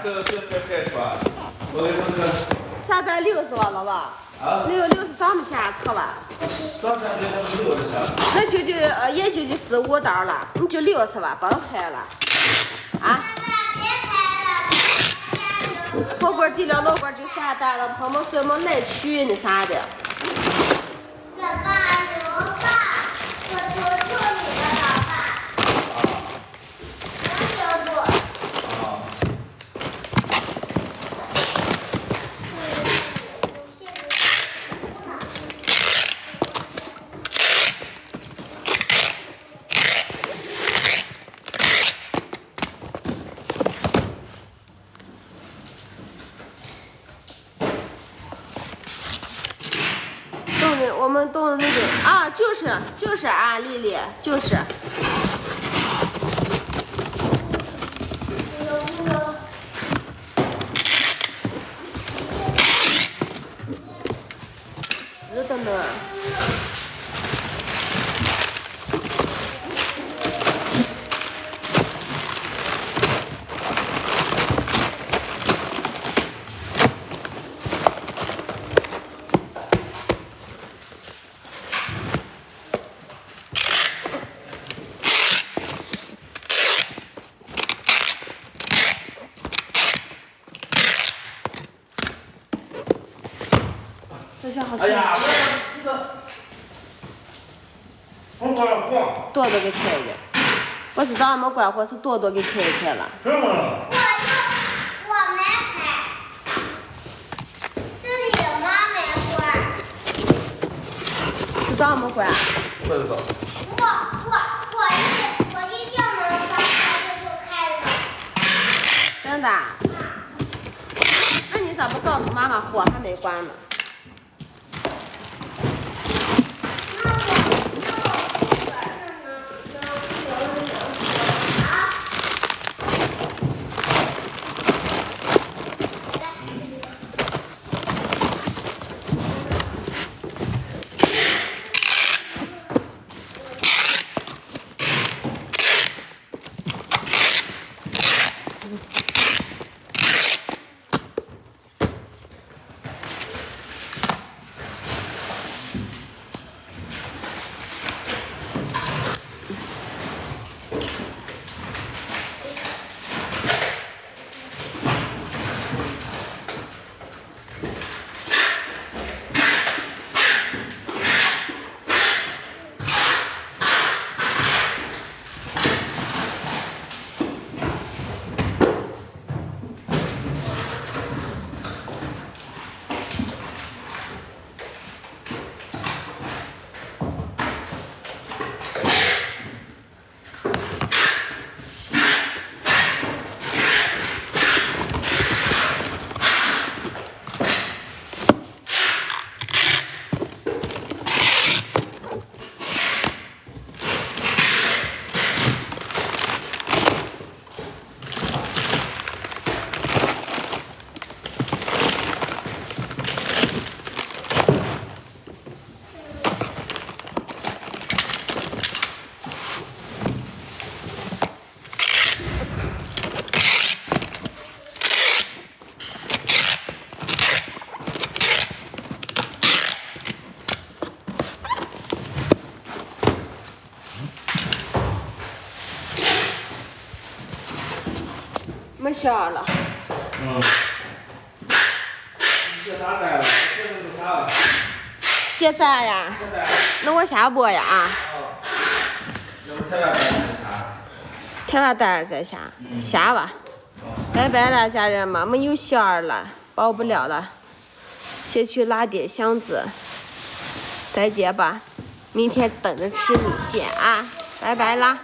这说，我跟你说这个。360万了吧？啊60咱们家车吧？咱家这还没有这些。那也就4、5单了，你就60吧，甭开了。啊？火锅底料老罐就3单了，朋友们随我来取那啥的。我们动的那个啊，就是啊，丽丽就是。死的呢。哎呀，这个红光黄，多多给开的，我是找俺们关火，是多多给开了。什么？我没开，是你妈没关。是找俺们关？不知道。我一进门把车就开了。真的？那你咋不告诉妈妈火还没关呢？没笑了。鞋咋带了？鞋子是啥了？鞋咋呀？那我下播呀啊！要不他要带再下？天了带着再下，下吧。拜拜了，家人们，没有馅儿了，包不了了。先去拉点箱子，再见吧。明天等着吃米线啊！拜拜啦。